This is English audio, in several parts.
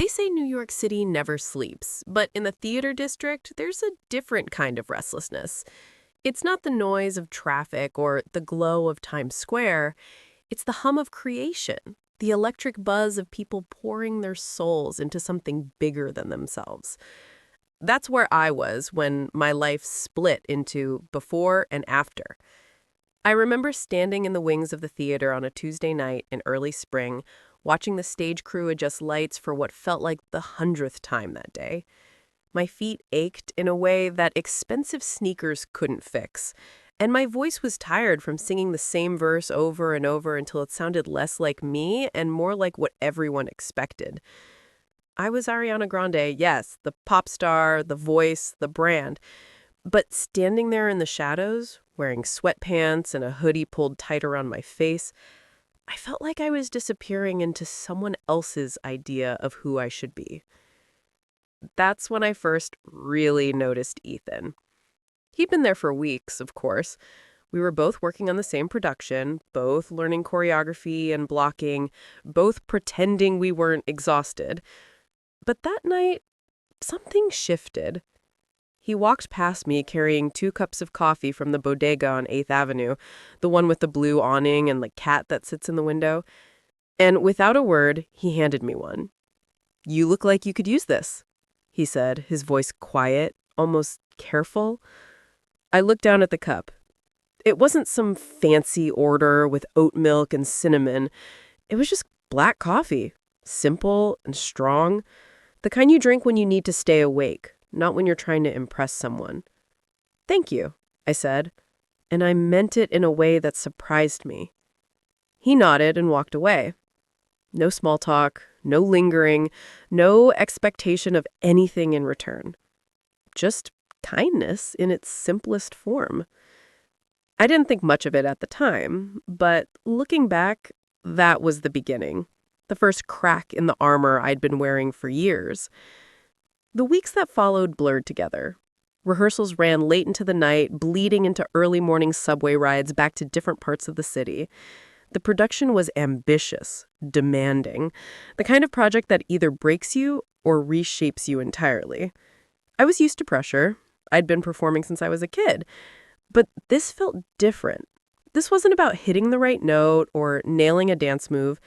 They say New York City never sleeps, but in the theater district, there's a different kind of restlessness. It's not the noise of traffic or the glow of Times Square, it's the hum of creation, the electric buzz of people pouring their souls into something bigger than themselves. That's where I was when my life split into before and after. I remember standing in the wings of the theater on a Tuesday night in early spring, watching the stage crew adjust lights for what felt like the 100th time that day. My feet ached in a way that expensive sneakers couldn't fix, and my voice was tired from singing the same verse over and over until it sounded less like me and more like what everyone expected. I was Ariana Grande, yes, the pop star, the voice, the brand, but standing there in the shadows, wearing sweatpants and a hoodie pulled tight around my face, I felt like I was disappearing into someone else's idea of who I should be. That's when I first really noticed Ethan. He'd been there for weeks, of course. We were both working on the same production, both learning choreography and blocking, both pretending we weren't exhausted. But that night, something shifted. He walked past me carrying 2 cups of coffee from the bodega on 8th Avenue, the one with the blue awning and the cat that sits in the window. And without a word, he handed me one. "You look like you could use this," he said, his voice quiet, almost careful. I looked down at the cup. It wasn't some fancy order with oat milk and cinnamon. It was just black coffee, simple and strong, the kind you drink when you need to stay awake, not when you're trying to impress someone. "Thank you," I said, and I meant it in a way that surprised me. He nodded and walked away. No small talk, no lingering, no expectation of anything in return. Just kindness in its simplest form. I didn't think much of it at the time, but looking back, that was the beginning. The first crack in the armor I'd been wearing for years. The weeks that followed blurred together. Rehearsals ran late into the night, bleeding into early morning subway rides back to different parts of the city. The production was ambitious, demanding, the kind of project that either breaks you or reshapes you entirely. I was used to pressure. I'd been performing since I was a kid. But this felt different. This wasn't about hitting the right note or nailing a dance move.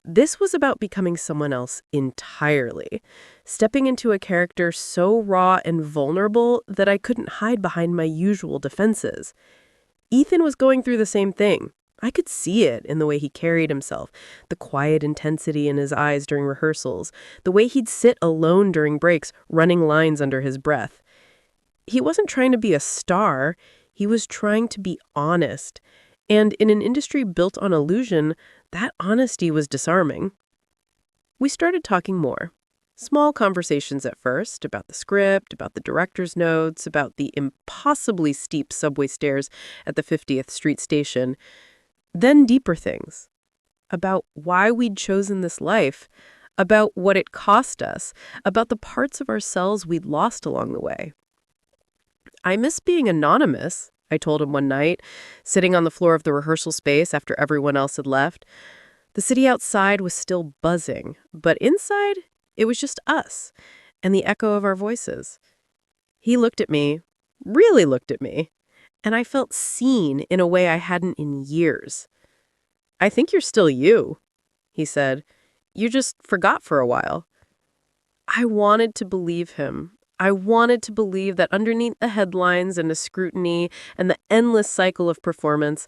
This was about becoming someone else entirely, stepping into a character so raw and vulnerable that I couldn't hide behind my usual defenses. Ethan was going through the same thing. I could see it in the way he carried himself, the quiet intensity in his eyes during rehearsals, the way he'd sit alone during breaks, running lines under his breath. He wasn't trying to be a star, he was trying to be honest. And in an industry built on illusion, that honesty was disarming. We started talking more. Small conversations at first, about the script, about the director's notes, about the impossibly steep subway stairs at the 50th Street station. Then deeper things. About why we'd chosen this life, about what it cost us, about the parts of ourselves we'd lost along the way. "I miss being anonymous," I told him one night, sitting on the floor of the rehearsal space after everyone else had left. The city outside was still buzzing, but inside, it was just us and the echo of our voices. He looked at me, really looked at me, and I felt seen in a way I hadn't in years. "I think you're still you," he said. "You just forgot for a while." I wanted to believe him. I wanted to believe that underneath the headlines and the scrutiny and the endless cycle of performance,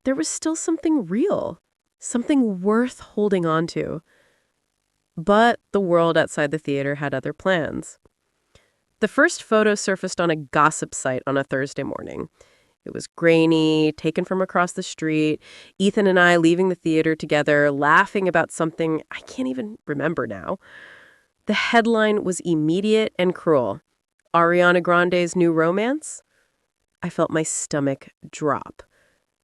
there was still something real, something worth holding on to. But the world outside the theater had other plans. The first photo surfaced on a gossip site on a Thursday morning. It was grainy, taken from across the street, Ethan and I leaving the theater together, laughing about something I can't even remember now. The headline was immediate and cruel. "Ariana Grande's new romance?" I felt my stomach drop.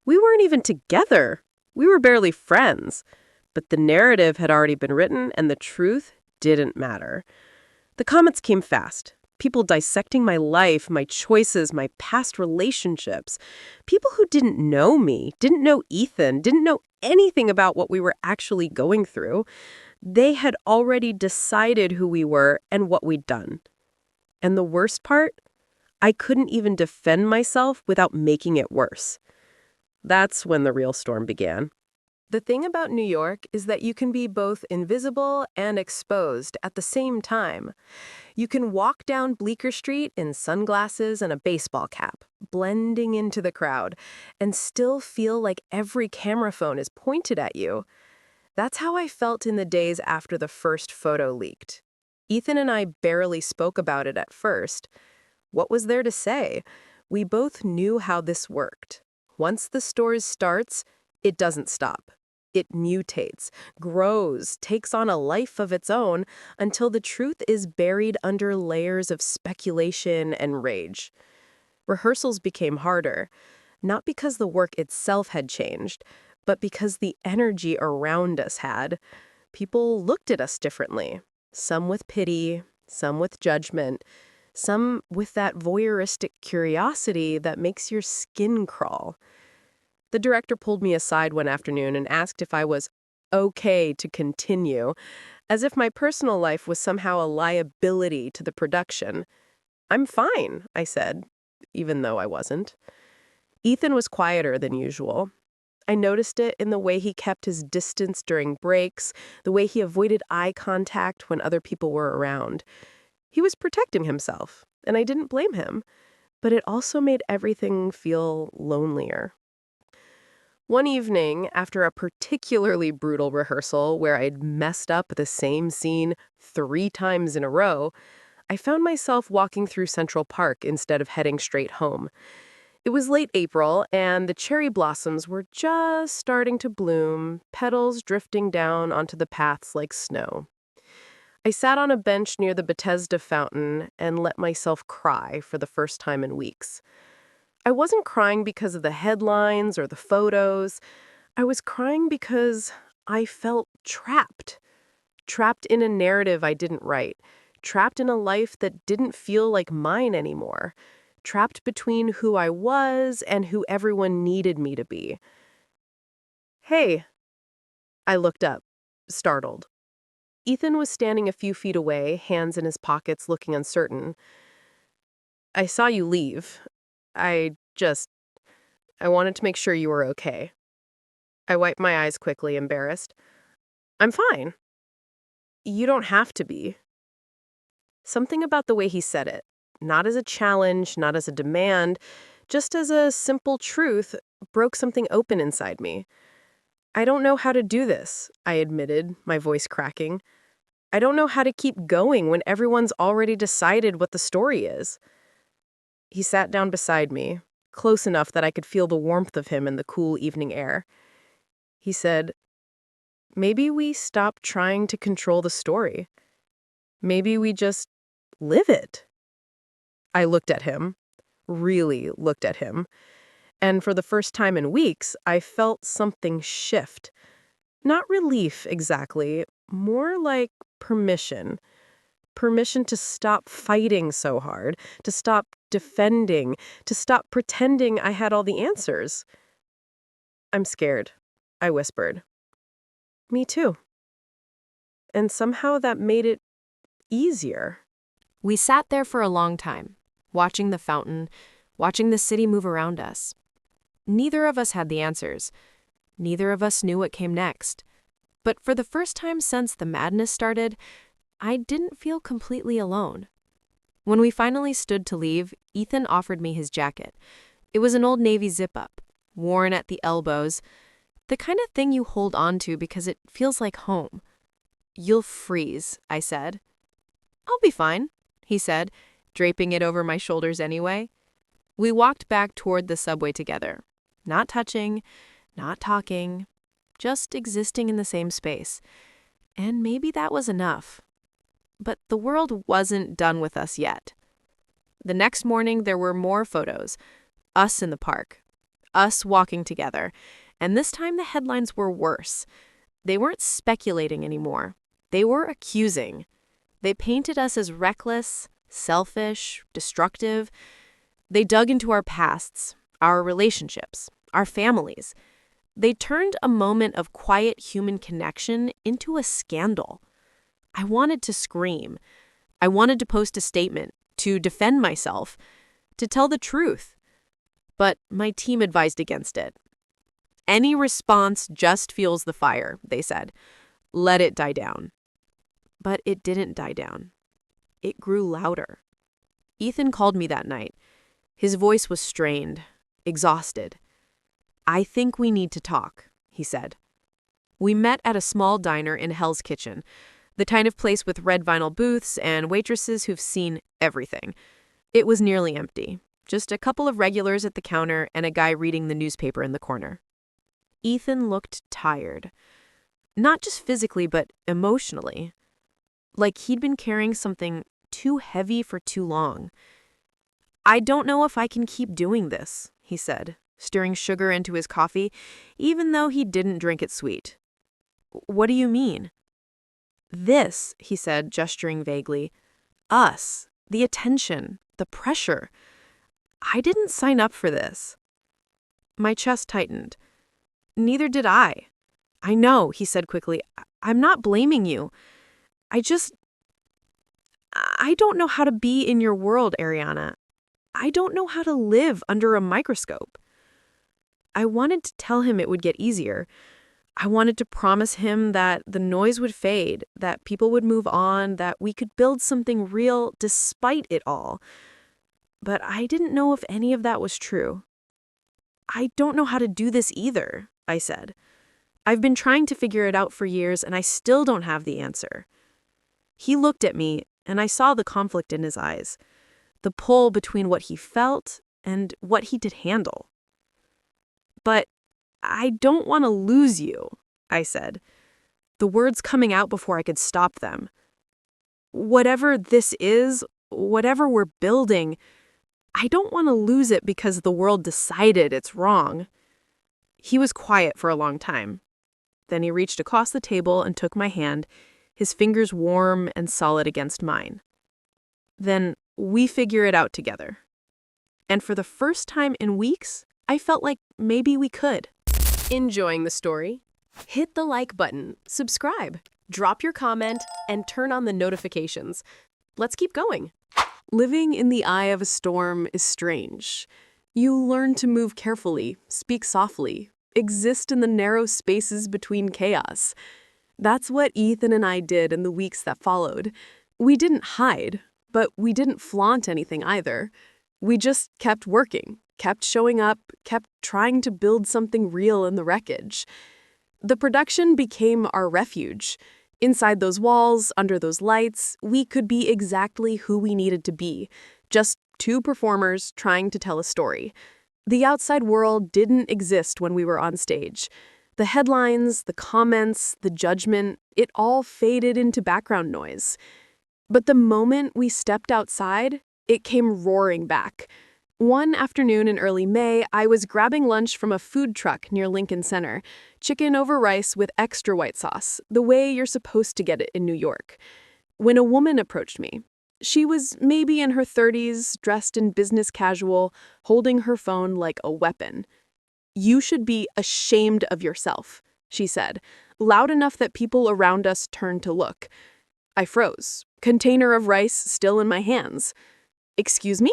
We weren't even together. We were barely friends. But the narrative had already been written, and the truth didn't matter. The comments came fast. People dissecting my life, my choices, my past relationships. People who didn't know me, didn't know Ethan, didn't know anything about what we were actually going through. They had already decided who we were and what we'd done. And the worst part? I couldn't even defend myself without making it worse. That's when the real storm began. The thing about New York is that you can be both invisible and exposed at the same time. You can walk down Bleecker Street in sunglasses and a baseball cap, blending into the crowd, and still feel like every camera phone is pointed at you. That's how I felt in the days after the first photo leaked. Ethan and I barely spoke about it at first. What was there to say? We both knew how this worked. Once the story starts, it doesn't stop. It mutates, grows, takes on a life of its own until the truth is buried under layers of speculation and rage. Rehearsals became harder, not because the work itself had changed, but because the energy around us had. People looked at us differently, some with pity, some with judgment, some with that voyeuristic curiosity that makes your skin crawl. The director pulled me aside one afternoon and asked if I was okay to continue, as if my personal life was somehow a liability to the production. "I'm fine," I said, even though I wasn't. Ethan was quieter than usual. I noticed it in the way he kept his distance during breaks, the way he avoided eye contact when other people were around. He was protecting himself, and I didn't blame him, but it also made everything feel lonelier. One evening, after a particularly brutal rehearsal where I'd messed up the same scene 3 times in a row, I found myself walking through Central Park instead of heading straight home. It was late April, and the cherry blossoms were just starting to bloom, petals drifting down onto the paths like snow. I sat on a bench near the Bethesda fountain and let myself cry for the first time in weeks. I wasn't crying because of the headlines or the photos. I was crying because I felt trapped. Trapped in a narrative I didn't write. Trapped in a life that didn't feel like mine anymore. Trapped between who I was and who everyone needed me to be. "Hey." I looked up, startled. Ethan was standing a few feet away, hands in his pockets, looking uncertain. "I saw you leave. I just... I wanted to make sure you were okay." I wiped my eyes quickly, embarrassed. "I'm fine." "You don't have to be." Something about the way he said it, not as a challenge, not as a demand, just as a simple truth, broke something open inside me. "I don't know how to do this," I admitted, my voice cracking. "I don't know how to keep going when everyone's already decided what the story is." He sat down beside me, close enough that I could feel the warmth of him in the cool evening air. He said, "Maybe we stop trying to control the story. Maybe we just live it." I looked at him, really looked at him, and for the first time in weeks, I felt something shift. Not relief exactly, more like permission. Permission to stop fighting so hard, to stop defending, to stop pretending I had all the answers. "I'm scared," I whispered. "Me too." And somehow that made it easier. We sat there for a long time, watching the fountain, watching the city move around us. Neither of us had the answers. Neither of us knew what came next. But for the first time since the madness started, I didn't feel completely alone. When we finally stood to leave, Ethan offered me his jacket. It was an old Navy zip-up, worn at the elbows, the kind of thing you hold on to because it feels like home. "You'll freeze," I said. "I'll be fine," he said, draping it over my shoulders anyway. We walked back toward the subway together, not touching, not talking, just existing in the same space. And maybe that was enough. But the world wasn't done with us yet. The next morning, there were more photos. Us in the park. Us walking together. And this time the headlines were worse. They weren't speculating anymore. They were accusing. They painted us as reckless, selfish, destructive. They dug into our pasts, our relationships, our families. They turned a moment of quiet human connection into a scandal. I wanted to scream. I wanted to post a statement, to defend myself, to tell the truth. But my team advised against it. Any response just fuels the fire, they said. Let it die down. But it didn't die down. It grew louder. Ethan called me that night. His voice was strained, exhausted. I think we need to talk, he said. We met at a small diner in Hell's Kitchen, the kind of place with red vinyl booths and waitresses who've seen everything. It was nearly empty, just a couple of regulars at the counter and a guy reading the newspaper in the corner. Ethan looked tired. Not just physically, but emotionally. Like he'd been carrying something too heavy for too long. I don't know if I can keep doing this, he said, stirring sugar into his coffee, even though he didn't drink it sweet. What do you mean? This, he said, gesturing vaguely. Us, the attention, the pressure. I didn't sign up for this. My chest tightened. Neither did I. I know, he said quickly. I'm not blaming you. I don't know how to be in your world, Ariana. I don't know how to live under a microscope. I wanted to tell him it would get easier. I wanted to promise him that the noise would fade, that people would move on, that we could build something real despite it all. But I didn't know if any of that was true. I don't know how to do this either, I said. I've been trying to figure it out for years, and I still don't have the answer. He looked at me, and I saw the conflict in his eyes, the pull between what he felt and what he could handle. But I don't want to lose you, I said, the words coming out before I could stop them. Whatever this is, whatever we're building, I don't want to lose it because the world decided it's wrong. He was quiet for a long time. Then he reached across the table and took my hand, his fingers warm and solid against mine. Then we figure it out together. And for the first time in weeks, I felt like maybe we could. Enjoying the story? Hit the like button, subscribe, drop your comment, and turn on the notifications. Let's keep going. Living in the eye of a storm is strange. You learn to move carefully, speak softly, exist in the narrow spaces between chaos. That's what Ethan and I did in the weeks that followed. We didn't hide, but we didn't flaunt anything either. We just kept working, kept showing up, kept trying to build something real in the wreckage. The production became our refuge. Inside those walls, under those lights, we could be exactly who we needed to be, just two performers trying to tell a story. The outside world didn't exist when we were on stage. The headlines, the comments, the judgment, it all faded into background noise. But the moment we stepped outside, it came roaring back. One afternoon in early May, I was grabbing lunch from a food truck near Lincoln Center, chicken over rice with extra white sauce, the way you're supposed to get it in New York, when a woman approached me. She was maybe in her 30s, dressed in business casual, holding her phone like a weapon. "You should be ashamed of yourself," she said, loud enough that people around us turned to look. I froze, container of rice still in my hands. "Excuse me?"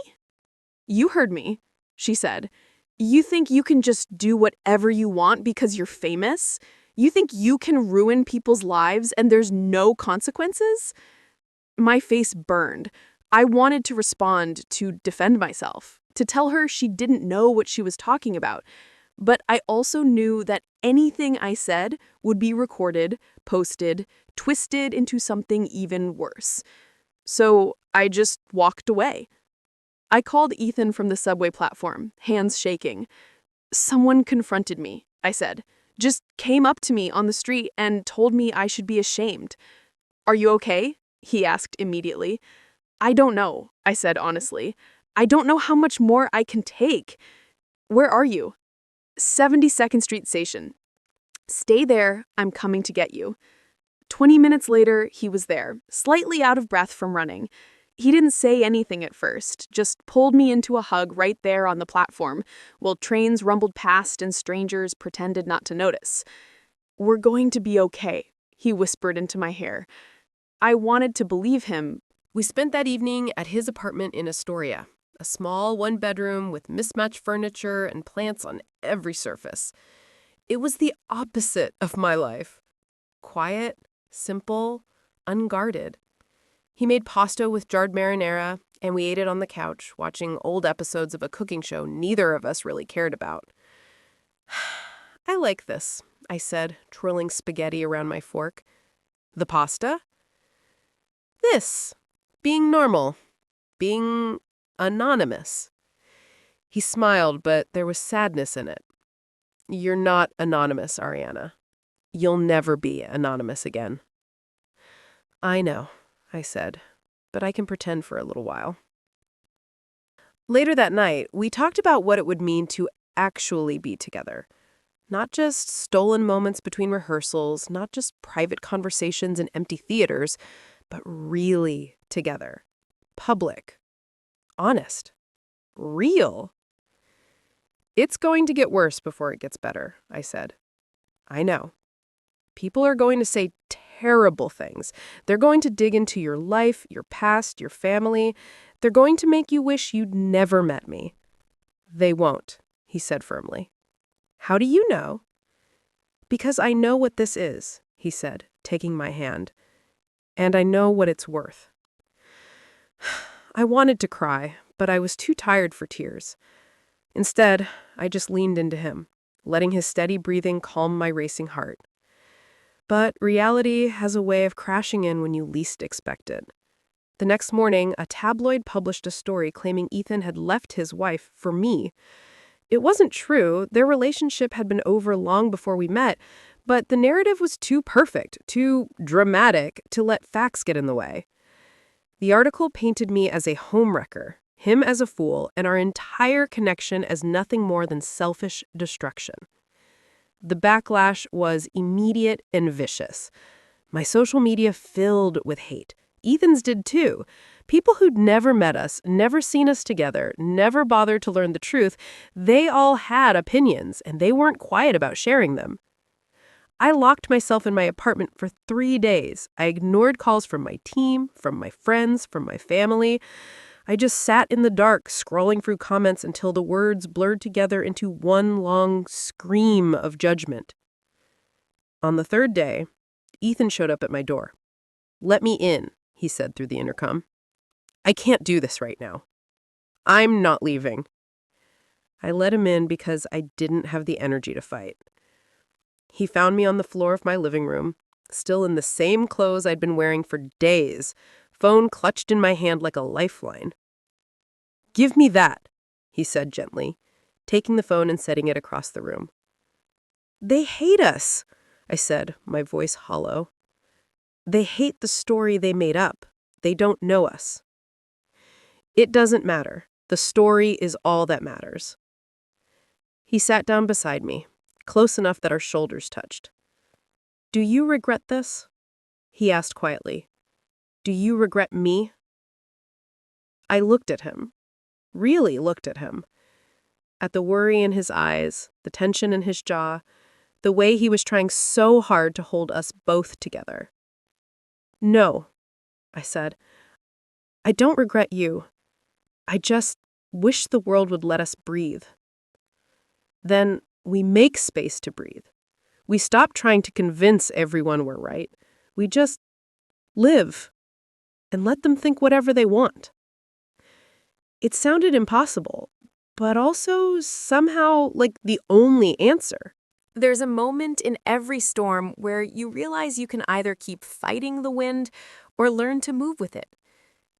"You heard me," she said. "You think you can just do whatever you want because you're famous? You think you can ruin people's lives and there's no consequences?" My face burned. I wanted to respond, to defend myself, to tell her she didn't know what she was talking about. But I also knew that anything I said would be recorded, posted, twisted into something even worse. So I just walked away. I called Ethan from the subway platform, hands shaking. "Someone confronted me," I said. "Just came up to me on the street and told me I should be ashamed." "Are you okay?" he asked immediately. "I don't know," I said honestly. "I don't know how much more I can take." "Where are you?" 72nd Street Station. "Stay there, I'm coming to get you." 20 minutes later, he was there, slightly out of breath from running. He didn't say anything at first, just pulled me into a hug right there on the platform, while trains rumbled past and strangers pretended not to notice. "We're going to be okay," he whispered into my hair. I wanted to believe him. We spent that evening at his apartment in Astoria, a small one-bedroom with mismatched furniture and plants on every surface. It was the opposite of my life. Quiet, simple, unguarded. He made pasta with jarred marinara, and we ate it on the couch, watching old episodes of a cooking show neither of us really cared about. "I like this," I said, twirling spaghetti around my fork. "The pasta?" "This. Being normal. Being anonymous." He smiled, but there was sadness in it. "You're not anonymous, Ariana. You'll never be anonymous again." "I know," I said, "but I can pretend for a little while." Later that night, we talked about what it would mean to actually be together. Not just stolen moments between rehearsals, not just private conversations in empty theaters, but really together. Public. Honest. Real. "It's going to get worse before it gets better," I said. "I know. People are going to say terrible things. They're going to dig into your life, your past, your family. They're going to make you wish you'd never met me." "They won't," he said firmly. "How do you know?" "Because I know what this is," he said, taking my hand. "And I know what it's worth." I wanted to cry, but I was too tired for tears. Instead, I just leaned into him, letting his steady breathing calm my racing heart. But reality has a way of crashing in when you least expect it. The next morning, a tabloid published a story claiming Ethan had left his wife for me. It wasn't true. Their relationship had been over long before we met, but the narrative was too perfect, too dramatic to let facts get in the way. The article painted me as a homewrecker, him as a fool, and our entire connection as nothing more than selfish destruction. The backlash was immediate and vicious. My social media filled with hate. Ethan's did too. People who'd never met us, never seen us together, never bothered to learn the truth, they all had opinions, and they weren't quiet about sharing them. I locked myself in my apartment for 3 days. I ignored calls from my team, from my friends, from my family. I just sat in the dark, scrolling through comments until the words blurred together into one long scream of judgment. On the 3rd day, Ethan showed up at my door. "Let me in," he said through the intercom. "I can't do this right now. I'm not leaving." I let him in because I didn't have the energy to fight. He found me on the floor of my living room, still in the same clothes I'd been wearing for days, phone clutched in my hand like a lifeline. "Give me that," he said gently, taking the phone and setting it across the room. "They hate us," I said, my voice hollow. "They hate the story they made up. They don't know us." "It doesn't matter. The story is all that matters." He sat down beside me, close enough that our shoulders touched. "Do you regret this?" he asked quietly. "Do you regret me?" I looked at him, really looked at him. At the worry in his eyes, the tension in his jaw, the way he was trying so hard to hold us both together. "No," I said. "I don't regret you. I just wish the world would let us breathe." Then we make space to breathe. We stop trying to convince everyone we're right. We just live and let them think whatever they want. It sounded impossible, but also somehow like the only answer. There's a moment in every storm where you realize you can either keep fighting the wind or learn to move with it.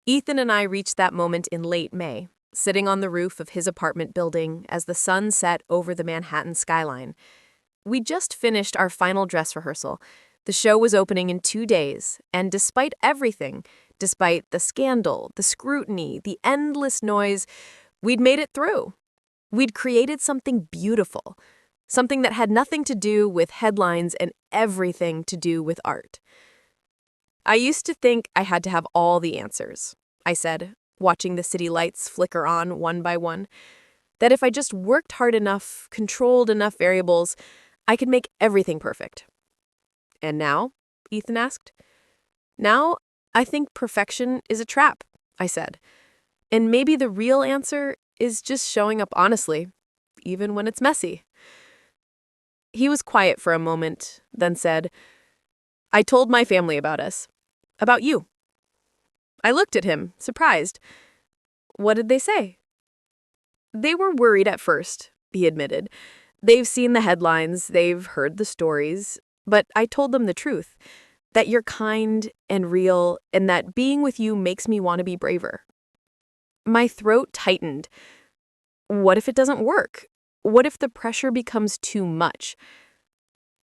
Ethan and I reached that moment in late May, sitting on the roof of his apartment building as the sun set over the Manhattan skyline. We just finished our final dress rehearsal. The show was opening in 2 days, and despite everything, despite the scandal, the scrutiny, the endless noise, we'd made it through. We'd created something beautiful, something that had nothing to do with headlines and everything to do with art. I used to think I had to have all the answers. I said, watching the city lights flicker on one by one. That if I just worked hard enough, controlled enough variables, I could make everything perfect. And now? Ethan asked. Now, I think perfection is a trap, I said. And maybe the real answer is just showing up honestly, even when it's messy. He was quiet for a moment, then said, I told my family about us. About you. I looked at him, surprised. What did they say? They were worried at first, he admitted. They've seen the headlines, they've heard the stories, but I told them the truth, that you're kind and real, and that being with you makes me want to be braver. My throat tightened. What if it doesn't work? What if the pressure becomes too much?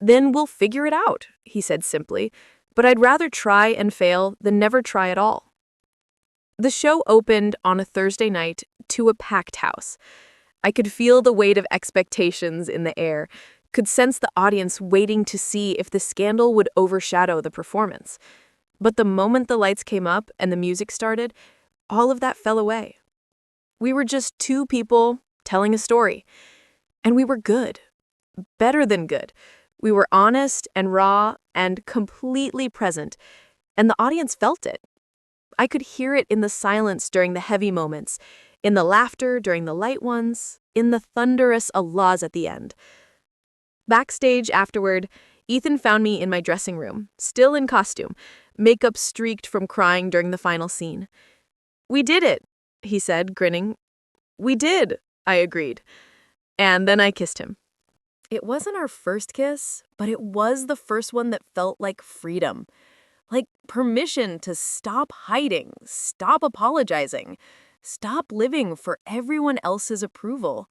Then we'll figure it out, he said simply, but I'd rather try and fail than never try at all. The show opened on a Thursday night to a packed house. I could feel the weight of expectations in the air, could sense the audience waiting to see if the scandal would overshadow the performance. But the moment the lights came up and the music started, all of that fell away. We were just two people telling a story. And we were good. Better than good. We were honest and raw and completely present, and the audience felt it. I could hear it in the silence during the heavy moments, in the laughter during the light ones, in the thunderous allahs at the end. Backstage afterward, Ethan found me in my dressing room, still in costume, makeup streaked from crying during the final scene. We did it, he said, grinning. We did, I agreed. And then I kissed him. It wasn't our first kiss, but it was the first one that felt like freedom. Like permission to stop hiding, stop apologizing, stop living for everyone else's approval.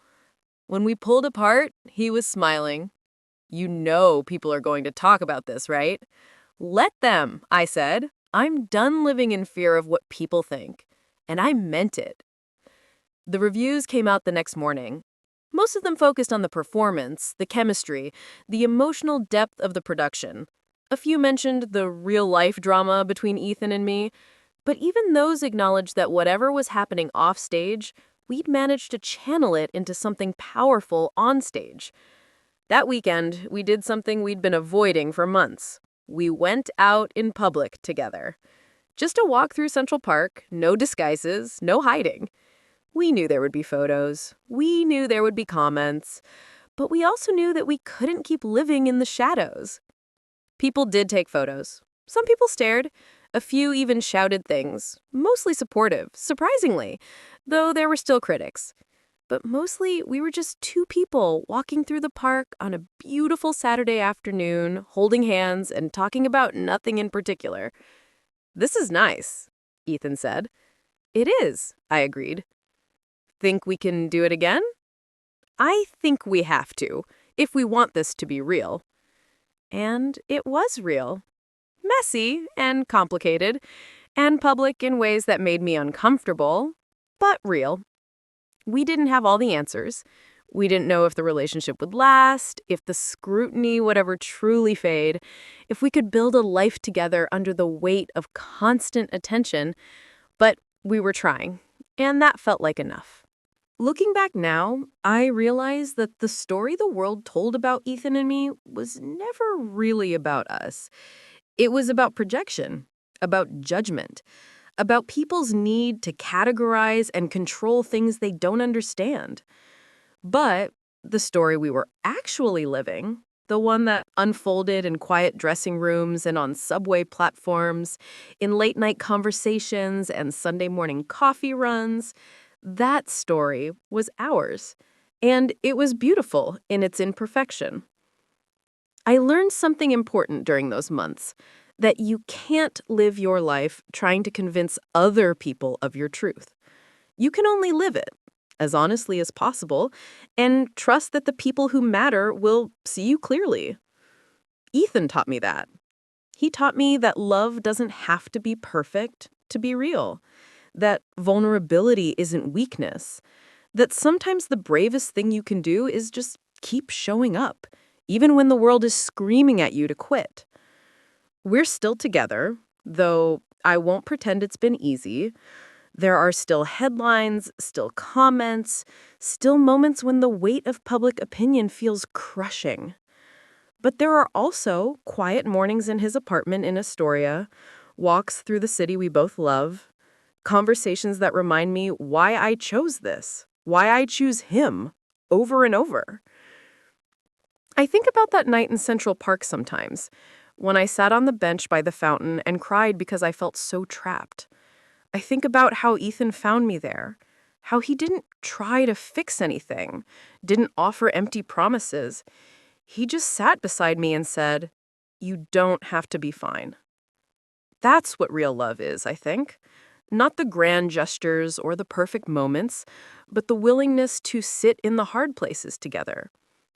When we pulled apart, he was smiling. You know people are going to talk about this, right? Let them, I said. I'm done living in fear of what people think. And I meant it. The reviews came out the next morning. Most of them focused on the performance, the chemistry, the emotional depth of the production. A few mentioned the real-life drama between Ethan and me, but even those acknowledged that whatever was happening off-stage, we'd managed to channel it into something powerful on-stage. That weekend, we did something we'd been avoiding for months. We went out in public together. Just a walk through Central Park, no disguises, no hiding. We knew there would be photos. We knew there would be comments. But we also knew that we couldn't keep living in the shadows. People did take photos. Some people stared. A few even shouted things, mostly supportive, surprisingly, though there were still critics. But mostly, we were just two people walking through the park on a beautiful Saturday afternoon, holding hands and talking about nothing in particular. This is nice, Ethan said. It is, I agreed. Think we can do it again? I think we have to, if we want this to be real. And it was real. Messy and complicated, and public in ways that made me uncomfortable, but real. We didn't have all the answers. We didn't know if the relationship would last, if the scrutiny would ever truly fade, if we could build a life together under the weight of constant attention, but we were trying, and that felt like enough. Looking back now, I realize that the story the world told about Ethan and me was never really about us. It was about projection, about judgment, about people's need to categorize and control things they don't understand. But the story we were actually living, the one that unfolded in quiet dressing rooms and on subway platforms, in late-night conversations and Sunday morning coffee runs, that story was ours, and it was beautiful in its imperfection. I learned something important during those months, that you can't live your life trying to convince other people of your truth. You can only live it, as honestly as possible, and trust that the people who matter will see you clearly. Ethan taught me that. He taught me that love doesn't have to be perfect to be real, that vulnerability isn't weakness, that sometimes the bravest thing you can do is just keep showing up, even when the world is screaming at you to quit. We're still together, though I won't pretend it's been easy. There are still headlines, still comments, still moments when the weight of public opinion feels crushing. But there are also quiet mornings in his apartment in Astoria, walks through the city we both love, conversations that remind me why I chose this, why I choose him over and over. I think about that night in Central Park sometimes, when I sat on the bench by the fountain and cried because I felt so trapped. I think about how Ethan found me there, how he didn't try to fix anything, didn't offer empty promises. He just sat beside me and said, "You don't have to be fine." That's what real love is, I think. Not the grand gestures or the perfect moments, but the willingness to sit in the hard places together,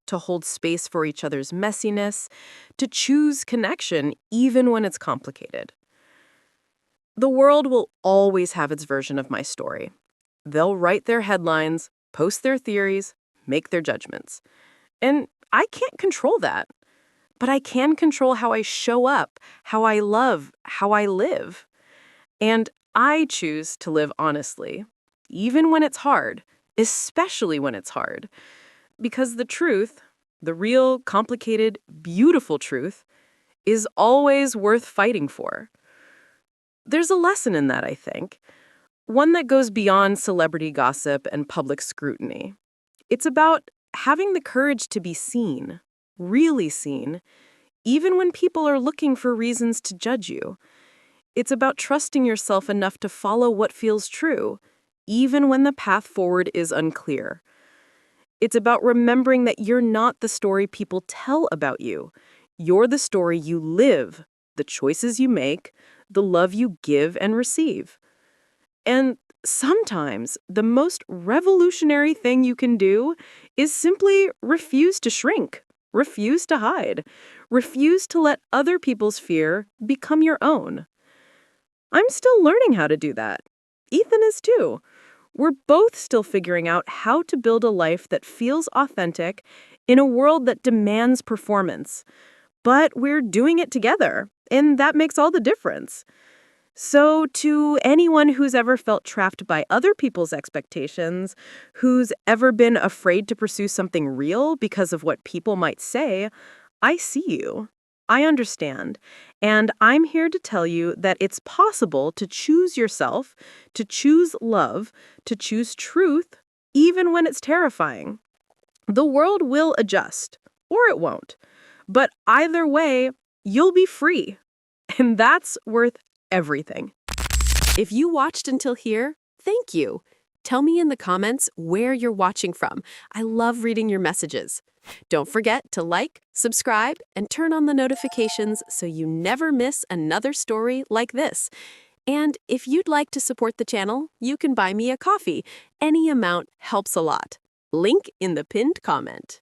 to hold space for each other's messiness, to choose connection even when it's complicated. The world will always have its version of my story. They'll write their headlines, post their theories, make their judgments. And I can't control that. But I can control how I show up, how I love, how I live. And I choose to live honestly, even when it's hard, especially when it's hard. Because the truth, the real, complicated, beautiful truth, is always worth fighting for. There's a lesson in that, I think. One that goes beyond celebrity gossip and public scrutiny. It's about having the courage to be seen, really seen, even when people are looking for reasons to judge you. It's about trusting yourself enough to follow what feels true, even when the path forward is unclear. It's about remembering that you're not the story people tell about you. You're the story you live, the choices you make, the love you give and receive. And sometimes the most revolutionary thing you can do is simply refuse to shrink, refuse to hide, refuse to let other people's fear become your own. I'm still learning how to do that. Ethan is too. We're both still figuring out how to build a life that feels authentic in a world that demands performance. But we're doing it together, and that makes all the difference. So, to anyone who's ever felt trapped by other people's expectations, who's ever been afraid to pursue something real because of what people might say, I see you. I understand. And I'm here to tell you that it's possible to choose yourself, to choose love, to choose truth, even when it's terrifying. The world will adjust, or it won't. But either way, you'll be free. And that's worth everything. If you watched until here, thank you. Tell me in the comments where you're watching from. I love reading your messages. Don't forget to like, subscribe, and turn on the notifications so you never miss another story like this. And if you'd like to support the channel, you can buy me a coffee. Any amount helps a lot. Link in the pinned comment.